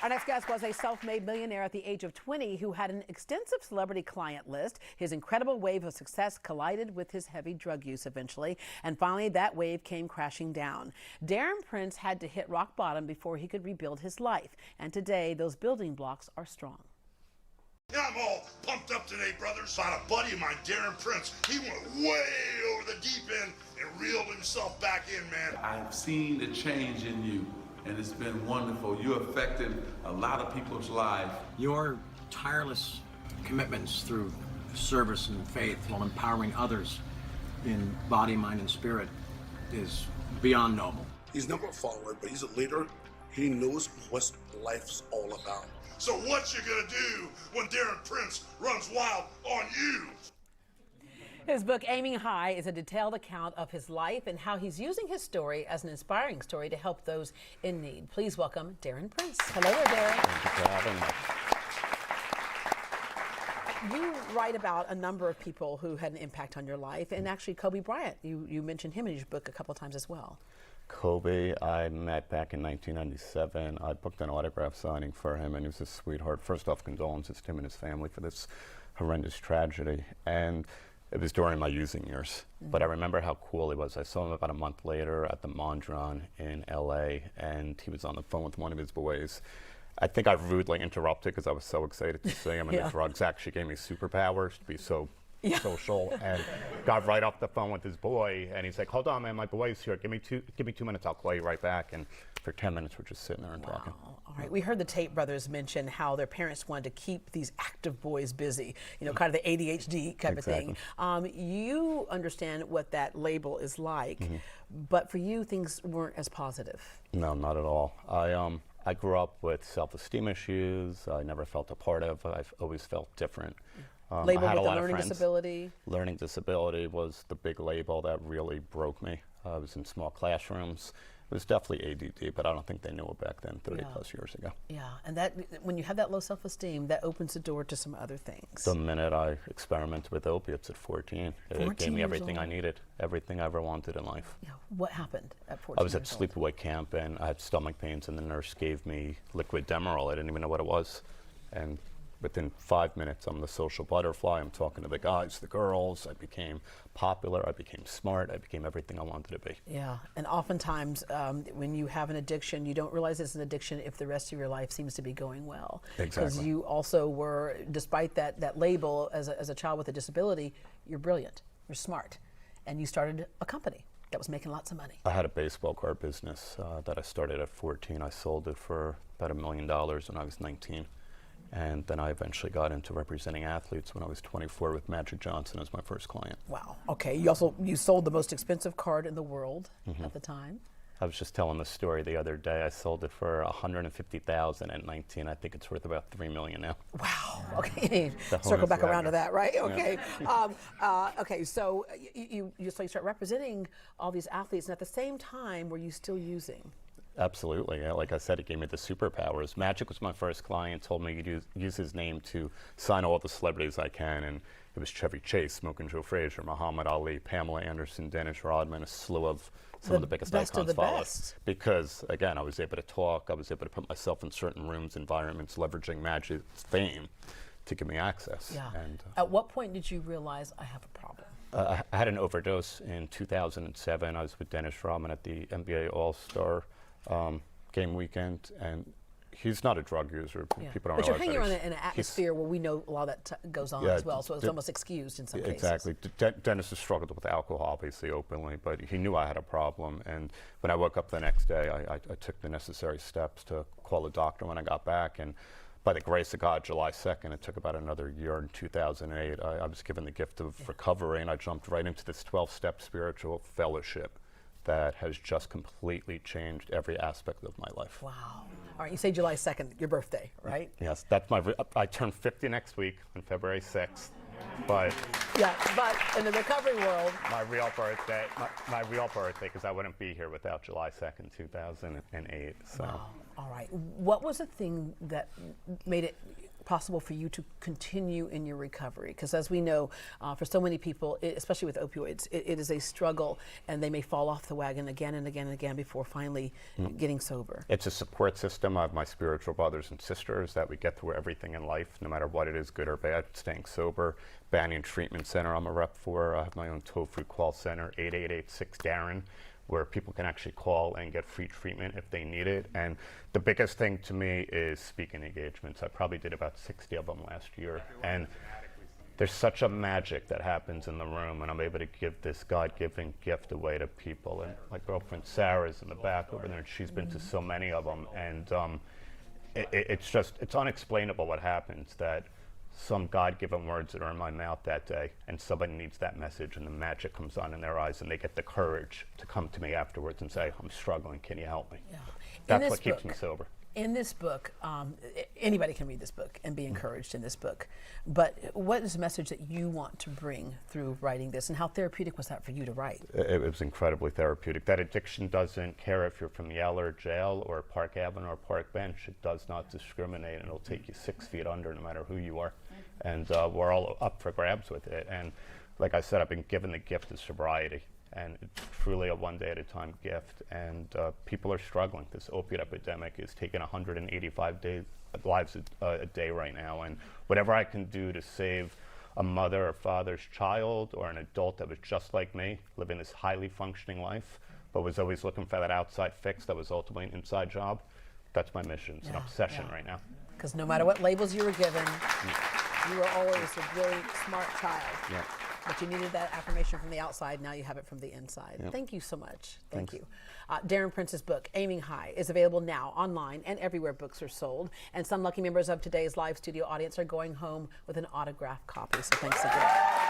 Our next guest was a self-made millionaire at the age of 20 who had an extensive celebrity client list. His incredible wave of success collided with his heavy drug use eventually, and finally that wave came crashing down. Darren Prince had to hit rock bottom before he could rebuild his life, and today those building blocks are strong. Yeah, I'm all pumped up today, brothers. About a buddy of mine, Darren Prince. He went way over the deep end and reeled himself back in, man. I've seen the change in you, and it's been wonderful. You affected a lot of people's lives. Your tireless commitments through service and faith while empowering others in body, mind, and spirit is beyond noble. He's never a follower, but he's a leader. He knows what life's all about. So what you gonna do when Darren Prince runs wild on you? His book, Aiming High, is a detailed account of his life and how he's using his story as an inspiring story to help those in need. Please welcome Darren Prince. Hello there, Darren. Thank you for having me. You write about a number of people who had an impact on your life, and actually Kobe Bryant, you mentioned him in your book a couple of times as well. Kobe, I met back in 1997. I booked an autograph signing for him, and he was a sweetheart. First off, condolences to him and his family for this horrendous tragedy. And it was during my using years. But I remember how cool he was. I saw him about a month later at the Mondrian in LA, and he was on the phone with one of his boys. I think I rudely interrupted because I was so excited to see him, and the drugs actually gave me superpowers to be so social, and got right off the phone with his boy, and he's like, "Hold on, man, my boy's here. Give me 2 minutes. I'll call you right back." And for 10 minutes, we're just sitting there and talking. All right, we heard the Tate brothers mention how their parents wanted to keep these active boys busy, you know, kind of the ADHD type of thing. You understand what that label is like, but for you, things weren't as positive. No, not at all. I grew up with self-esteem issues. I never felt a part of. I've always felt different. Labeled with a learning disability? Learning disability was the big label that really broke me. I was in small classrooms. It was definitely ADD, but I don't think they knew it back then, 30 plus years ago. Yeah, and that when you have that low self-esteem, that opens the door to some other things. The minute I experimented with opiates at 14, it gave me everything I needed, everything I ever wanted in life. Yeah. What happened at 14 I was at years old? sleepaway camp, and I had stomach pains, and the nurse gave me liquid Demerol. I didn't even know what it was. And within 5 minutes, I'm the social butterfly. I'm talking to the guys, the girls. I became popular. I became smart. I became everything I wanted to be. Yeah, and oftentimes when you have an addiction, you don't realize it's an addiction if the rest of your life seems to be going well. Exactly. Because you also were, despite that label as a child with a disability, you're brilliant, you're smart, and you started a company that was making lots of money. I had a baseball card business that I started at 14. I sold it for about $1 million when I was 19. And then I eventually got into representing athletes when I was 24 with Magic Johnson as my first client. Wow. Okay. You sold the most expensive card in the world at the time. I was just telling the story the other day. I sold it for $150,000 at 19. I think it's worth about $3 million now. Wow. Okay. Circle back around to that, right? Okay. Yeah. Okay. So you start representing all these athletes, and at the same time, were you still using? Absolutely. Yeah, like I said, it gave me the superpowers. Magic was my first client, told me to use his name to sign all the celebrities I can, and it was Chevy Chase, Smoking Joe Frazier, Muhammad Ali, Pamela Anderson, Dennis Rodman, a slew of some of the biggest icons followed. Because, again, I was able to talk, I was able to put myself in certain rooms, environments, leveraging Magic's fame to give me access. Yeah. And, at what point did you realize I have a problem? I had an overdose in 2007. I was with Dennis Rodman at the NBA All-Star game weekend, and he's not a drug user. People don't but you're realize hanging that. in an atmosphere where we know a lot of that goes on as well, so it's almost excused in some cases. Exactly. Dennis has struggled with alcohol, obviously, openly, but he knew I had a problem. And when I woke up the next day, I took the necessary steps to call a doctor when I got back. And by the grace of God, July 2nd, it took about another year. In 2008, I was given the gift of recovery, and I jumped right into this 12-step spiritual fellowship that has just completely changed every aspect of my life. Wow. All right, you say July 2nd, your birthday, right? Yes, that's I turn 50 next week on February 6th, but... Yeah, but in the recovery world... My real birthday, because I wouldn't be here without July 2nd, 2008, so... Wow. All right, what was the thing that made it possible for you to continue in your recovery? Because as we know, for so many people, especially with opioids, it is a struggle, and they may fall off the wagon again and again and again before finally getting sober. It's a support system. I have my spiritual brothers and sisters that we get through everything in life, no matter what it is, good or bad. Staying sober, Banyan Treatment Center I'm a rep for. I have my own toll-free call center, 8886-DARREN, where people can actually call and get free treatment if they need it. And the biggest thing to me is speaking engagements. I probably did about 60 of them last year. And there's such a magic that happens in the room, and I'm able to give this God-given gift away to people. And my girlfriend Sarah's in the back over there, and she's been to so many of them. And it's unexplainable what happens, that some God-given words that are in my mouth that day, and somebody needs that message, and the magic comes on in their eyes, and they get the courage to come to me afterwards and say, I'm struggling, can you help me? Yeah. That's what keeps me sober. In this book, anybody can read this book and be encouraged in this book, but what is the message that you want to bring through writing this, and how therapeutic was that for you to write? It was incredibly therapeutic. That addiction doesn't care if you're from Yale or jail or Park Avenue or Park Bench. It does not discriminate, and it'll take you 6 feet under no matter who you are. And we're all up for grabs with it. And like I said, I've been given the gift of sobriety, and it's truly a one-day-at-a-time gift. And people are struggling. This opiate epidemic is taking 185 lives a day right now. And whatever I can do to save a mother or father's child, or an adult that was just like me, living this highly functioning life, but was always looking for that outside fix that was ultimately an inside job, that's my mission. It's an obsession right now. Because no matter what labels you were given, you were always a brilliant, smart child. Yeah. But you needed that affirmation from the outside. Now you have it from the inside. Yep. Thank you so much. Thanks. Thank you. Darren Prince's book, Aiming High, is available now online and everywhere books are sold. And some lucky members of today's live studio audience are going home with an autographed copy. So thanks again.